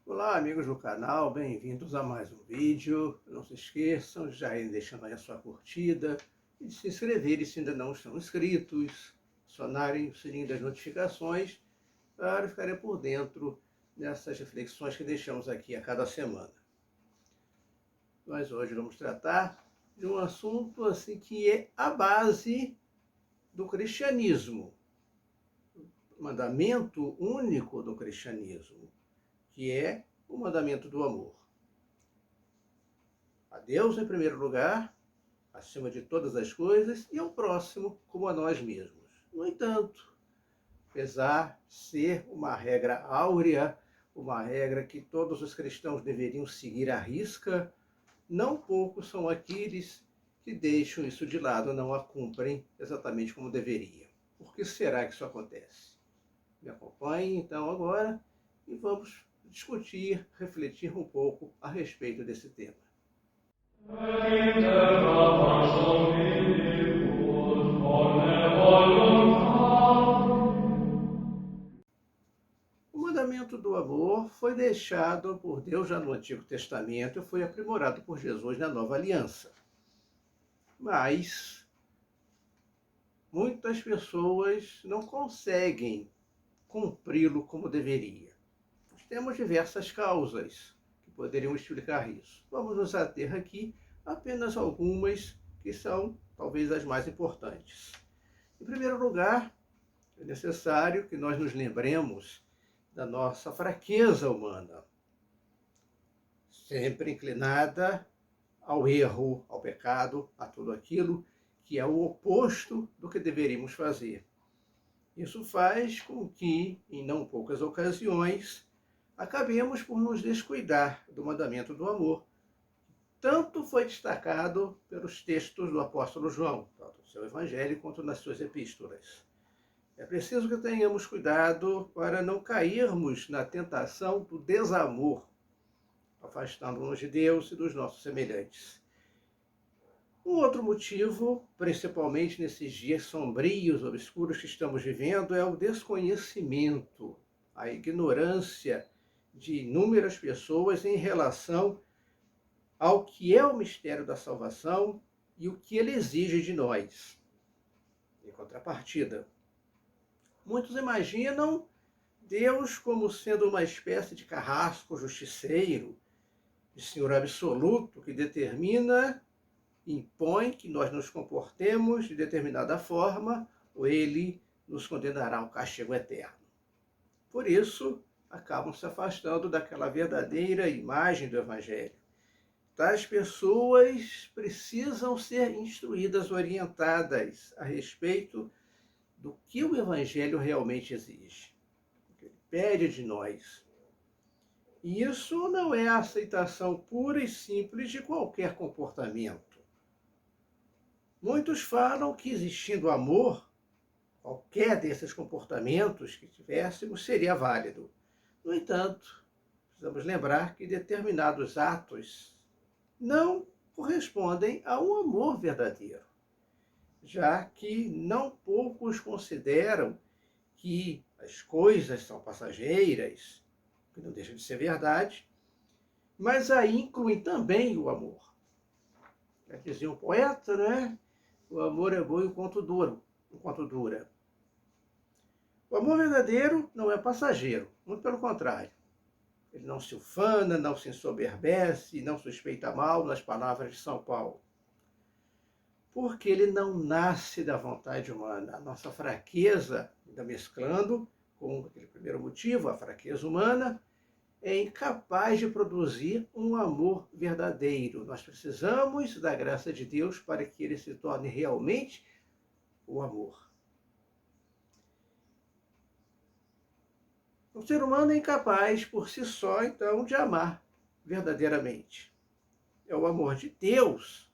Olá, amigos do canal, bem-vindos a mais um vídeo. Não se esqueçam de já ir deixando aí a sua curtida e de se inscreverem se ainda não estão inscritos, acionarem o sininho das notificações para ficarem por dentro dessas reflexões que deixamos aqui a cada semana. Nós hoje vamos tratar de um assunto assim que é a base do cristianismo, o mandamento único do cristianismo, que é o mandamento do amor. A Deus em primeiro lugar, acima de todas as coisas, e ao próximo como a nós mesmos. No entanto, apesar de ser uma regra áurea, uma regra que todos os cristãos deveriam seguir à risca, não poucos são aqueles que deixam isso de lado, não a cumprem exatamente como deveria. Por que será que isso acontece? Me acompanhe então agora e vamos discutir, refletir um pouco a respeito desse tema. O mandamento do amor foi deixado por Deus já no Antigo Testamento e foi aprimorado por Jesus na Nova Aliança. Mas muitas pessoas não conseguem cumpri-lo como deveria. Nós temos diversas causas que poderiam explicar isso. Vamos nos ater aqui apenas algumas que são talvez as mais importantes. Em primeiro lugar, é necessário que nós nos lembremos da nossa fraqueza humana, sempre inclinada ao erro, ao pecado, a tudo aquilo que é o oposto do que deveríamos fazer. Isso faz com que, em não poucas ocasiões, acabemos por nos descuidar do mandamento do amor. Tanto foi destacado pelos textos do apóstolo João, tanto no seu evangelho quanto nas suas epístolas. É preciso que tenhamos cuidado para não cairmos na tentação do desamor, afastando-nos de Deus e dos nossos semelhantes. Um outro motivo, principalmente nesses dias sombrios, obscuros que estamos vivendo, é o desconhecimento, a ignorância de inúmeras pessoas em relação ao que é o mistério da salvação e o que ele exige de nós. Em contrapartida, muitos imaginam Deus como sendo uma espécie de carrasco justiceiro, de senhor absoluto que determina, impõe que nós nos comportemos de determinada forma, ou ele nos condenará ao castigo eterno. Por isso, acabam se afastando daquela verdadeira imagem do Evangelho. Tais pessoas precisam ser instruídas, orientadas a respeito do que o Evangelho realmente exige, o que ele pede de nós. E isso não é a aceitação pura e simples de qualquer comportamento. Muitos falam que, existindo amor, qualquer desses comportamentos que tivéssemos seria válido. No entanto, precisamos lembrar que determinados atos não correspondem a um amor verdadeiro, já que não poucos consideram que as coisas são passageiras, que não deixa de ser verdade, mas aí incluem também o amor. Já dizia um poeta, né? O amor é bom enquanto dura. O amor verdadeiro não é passageiro, muito pelo contrário. Ele não se ufana, não se ensoberbece, não suspeita mal, nas palavras de São Paulo. Porque ele não nasce da vontade humana. A nossa fraqueza, ainda mesclando com aquele primeiro motivo, a fraqueza humana, é incapaz de produzir um amor verdadeiro. Nós precisamos da graça de Deus para que ele se torne realmente o amor. O ser humano é incapaz por si só, então, de amar verdadeiramente. É o amor de Deus,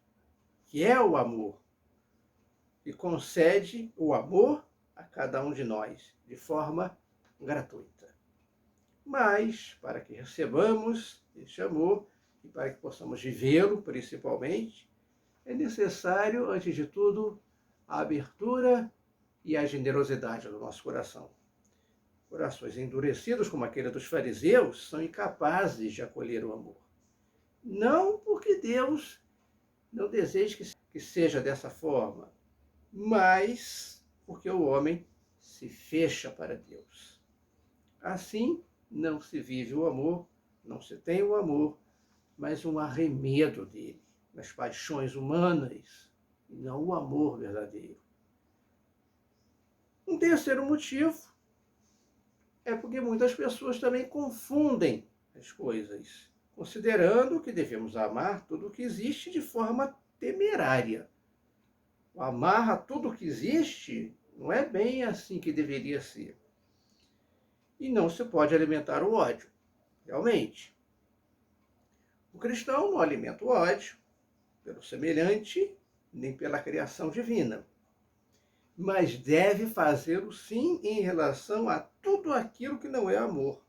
que é o amor, que concede o amor a cada um de nós de forma gratuita. Mas, para que recebamos esse amor e para que possamos vivê-lo, principalmente, é necessário, antes de tudo, a abertura e a generosidade do nosso coração. Corações endurecidos, como aquele dos fariseus, são incapazes de acolher o amor. Não porque Deus não deseja que seja dessa forma, mas porque o homem se fecha para Deus. Assim, não se vive o amor, não se tem o amor, mas um arremedo dele, nas paixões humanas, e não o amor verdadeiro. Um terceiro motivo é porque muitas pessoas também confundem as coisas, considerando que devemos amar tudo o que existe de forma temerária. O amar a tudo o que existe não é bem assim que deveria ser. E não se pode alimentar o ódio, realmente. O cristão não alimenta o ódio pelo semelhante, nem pela criação divina, mas deve fazê-lo sim em relação a tudo aquilo que não é amor,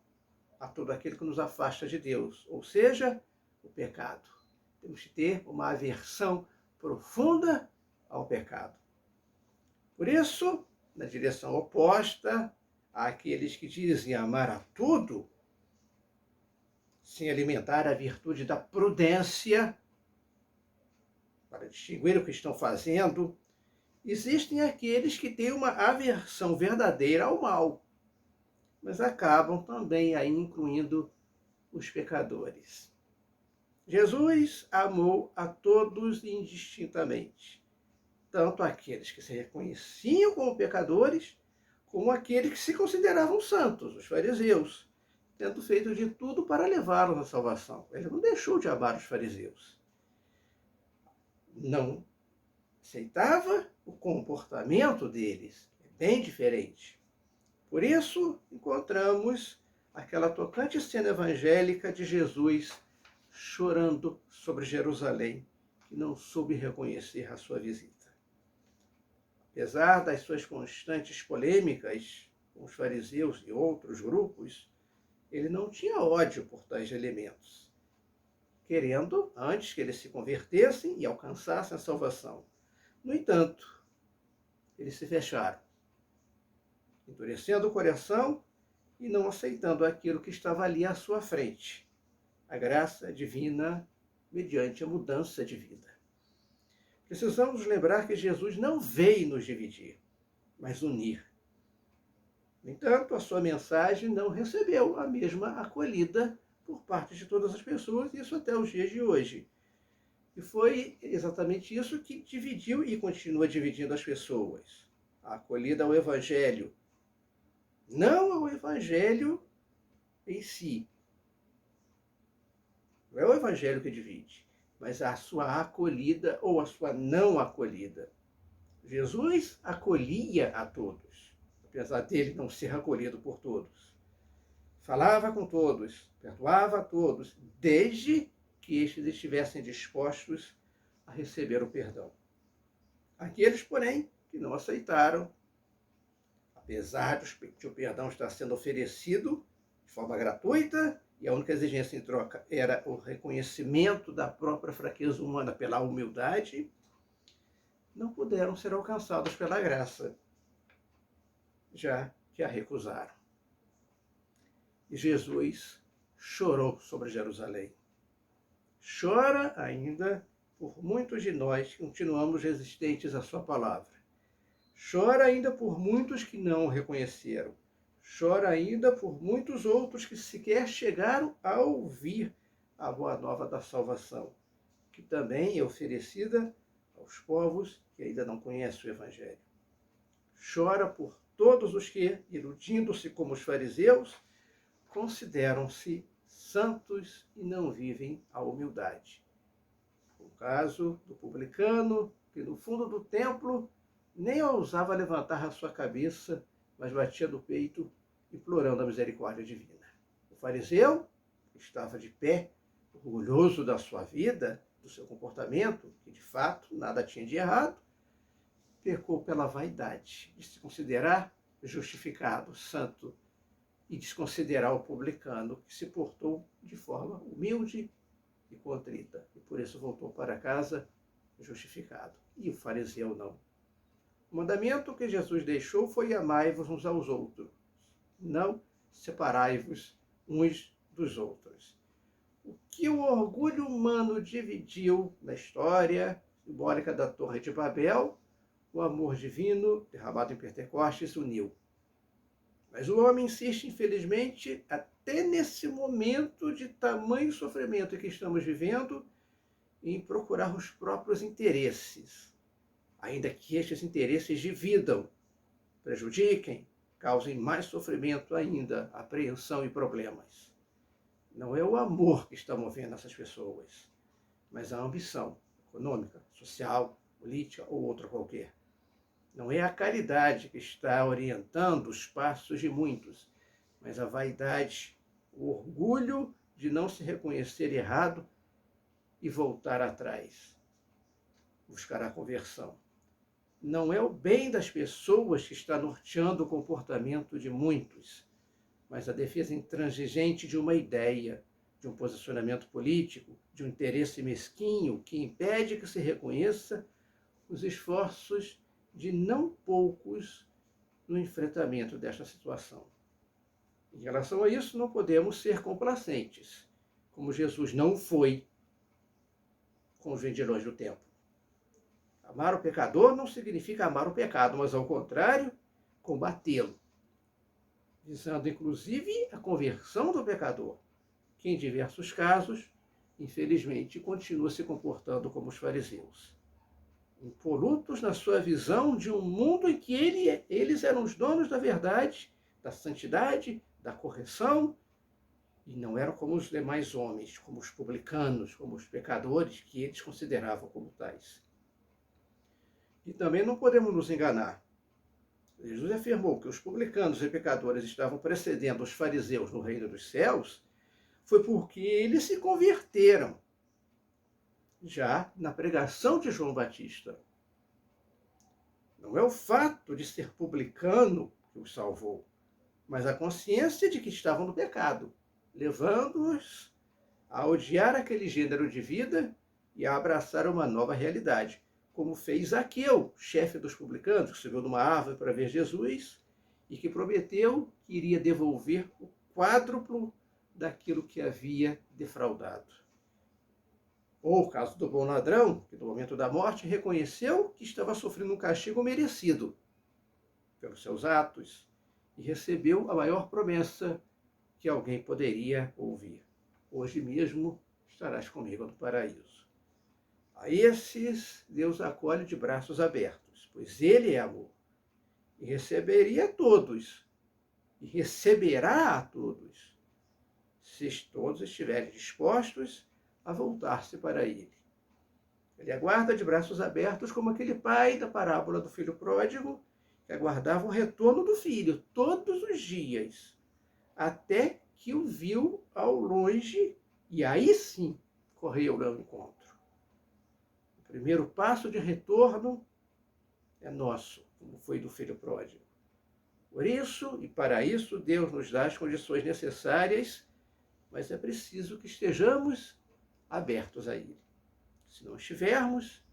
a tudo aquilo que nos afasta de Deus, ou seja, o pecado. Temos que ter uma aversão profunda ao pecado. Por isso, na direção oposta àqueles que dizem amar a tudo, sem alimentar a virtude da prudência, para distinguir o que estão fazendo, existem aqueles que têm uma aversão verdadeira ao mal, mas acabam também aí incluindo os pecadores. Jesus amou a todos indistintamente, tanto aqueles que se reconheciam como pecadores, como aqueles que se consideravam santos, os fariseus, tendo feito de tudo para levá-los à salvação. Ele não deixou de amar os fariseus. Não aceitava o comportamento deles, é bem diferente. Por isso, encontramos aquela tocante cena evangélica de Jesus chorando sobre Jerusalém, que não soube reconhecer a sua visita. Apesar das suas constantes polêmicas com os fariseus e outros grupos, ele não tinha ódio por tais elementos, querendo antes que eles se convertessem e alcançassem a salvação. No entanto, eles se fecharam, endurecendo o coração e não aceitando aquilo que estava ali à sua frente, a graça divina mediante a mudança de vida. Precisamos lembrar que Jesus não veio nos dividir, mas unir. No entanto, a sua mensagem não recebeu a mesma acolhida por parte de todas as pessoas, isso até os dias de hoje. E foi exatamente isso que dividiu e continua dividindo as pessoas. A acolhida ao Evangelho. Não ao Evangelho em si. Não é o Evangelho que divide, mas a sua acolhida ou a sua não acolhida. Jesus acolhia a todos, apesar dele não ser acolhido por todos. Falava com todos, perdoava a todos, desde que estes estivessem dispostos a receber o perdão. Aqueles, porém, que não aceitaram, apesar de o perdão estar sendo oferecido de forma gratuita, e a única exigência em troca era o reconhecimento da própria fraqueza humana pela humildade, não puderam ser alcançados pela graça, já que a recusaram. E Jesus chorou sobre Jerusalém. Chora ainda por muitos de nós que continuamos resistentes à sua palavra. Chora ainda por muitos que não o reconheceram. Chora ainda por muitos outros que sequer chegaram a ouvir a boa nova da salvação, que também é oferecida aos povos que ainda não conhecem o Evangelho. Chora por todos os que, iludindo-se como os fariseus, consideram-se santos e não vivem a humildade. O caso do publicano, que no fundo do templo nem ousava levantar a sua cabeça, mas batia no peito, implorando a misericórdia divina. O fariseu estava de pé, orgulhoso da sua vida, do seu comportamento, que de fato nada tinha de errado, pecou pela vaidade de se considerar justificado, santo, e desconsiderar o publicano, que se portou de forma humilde e contrita, e por isso voltou para casa justificado. E o fariseu não. O mandamento que Jesus deixou foi: amai-vos uns aos outros, não separai-vos uns dos outros. O que o orgulho humano dividiu na história simbólica da Torre de Babel, o amor divino, derramado em Pentecostes, uniu. Mas o homem insiste, infelizmente, até nesse momento de tamanho sofrimento que estamos vivendo, em procurar os próprios interesses, ainda que estes interesses dividam, prejudiquem, causem mais sofrimento ainda, apreensão e problemas. Não é o amor que está movendo essas pessoas, mas a ambição econômica, social, política ou outra qualquer. Não é a caridade que está orientando os passos de muitos, mas a vaidade, o orgulho de não se reconhecer errado e voltar atrás, buscar a conversão. Não é o bem das pessoas que está norteando o comportamento de muitos, mas a defesa intransigente de uma ideia, de um posicionamento político, de um interesse mesquinho que impede que se reconheça os esforços de não poucos no enfrentamento desta situação. Em relação a isso, não podemos ser complacentes, como Jesus não foi com os vendilhões do templo. Amar o pecador não significa amar o pecado, mas, ao contrário, combatê-lo, visando inclusive a conversão do pecador, que em diversos casos, infelizmente, continua se comportando como os fariseus, impolutos na sua visão de um mundo em que eles eram os donos da verdade, da santidade, da correção, e não eram como os demais homens, como os publicanos, como os pecadores, que eles consideravam como tais. E também não podemos nos enganar. Jesus afirmou que os publicanos e pecadores estavam precedendo os fariseus no reino dos céus, foi porque eles se converteram já na pregação de João Batista. Não é o fato de ser publicano que os salvou, mas a consciência de que estavam no pecado, levando-os a odiar aquele gênero de vida e a abraçar uma nova realidade, como fez Zaqueu, chefe dos publicanos, que subiu numa árvore para ver Jesus e que prometeu que iria devolver o quádruplo daquilo que havia defraudado. Ou o caso do bom ladrão, que no momento da morte reconheceu que estava sofrendo um castigo merecido pelos seus atos e recebeu a maior promessa que alguém poderia ouvir. Hoje mesmo estarás comigo no paraíso. A esses Deus acolhe de braços abertos, pois Ele é amor. E receberia a todos, e receberá a todos, se todos estiverem dispostos a voltar-se para Ele. Ele aguarda de braços abertos como aquele pai da parábola do filho pródigo, que aguardava o retorno do filho todos os dias, até que o viu ao longe, e aí sim correu ao encontro. O primeiro passo de retorno é nosso, como foi do filho pródigo. Por isso, e para isso, Deus nos dá as condições necessárias, mas é preciso que estejamos abertos a Ele. Se não estivermos,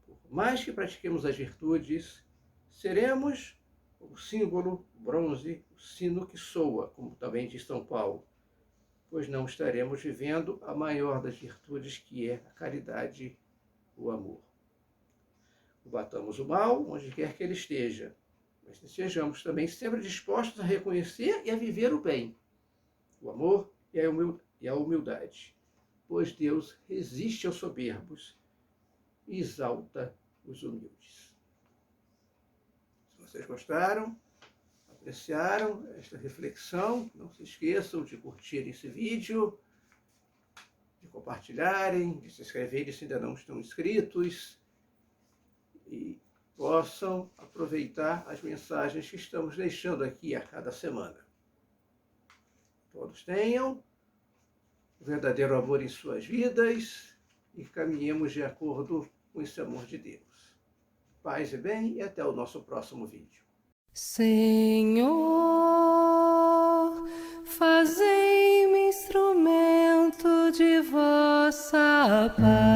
por mais que pratiquemos as virtudes, seremos o símbolo bronze, o sino que soa, como também diz São Paulo, pois não estaremos vivendo a maior das virtudes, que é a caridade, o amor. Combatamos o mal onde quer que ele esteja, mas sejamos também sempre dispostos a reconhecer e a viver o bem, o amor e a humildade, pois Deus resiste aos soberbos e exalta os humildes. Se vocês gostaram, apreciaram esta reflexão, não se esqueçam de curtir esse vídeo, de compartilharem, de se inscreverem se ainda não estão inscritos e possam aproveitar as mensagens que estamos deixando aqui a cada semana. Todos tenham o verdadeiro amor em suas vidas e caminhemos de acordo com esse amor de Deus. Paz e bem, e até o nosso próximo vídeo. Senhor, fazei-me instrumento de vossa paz.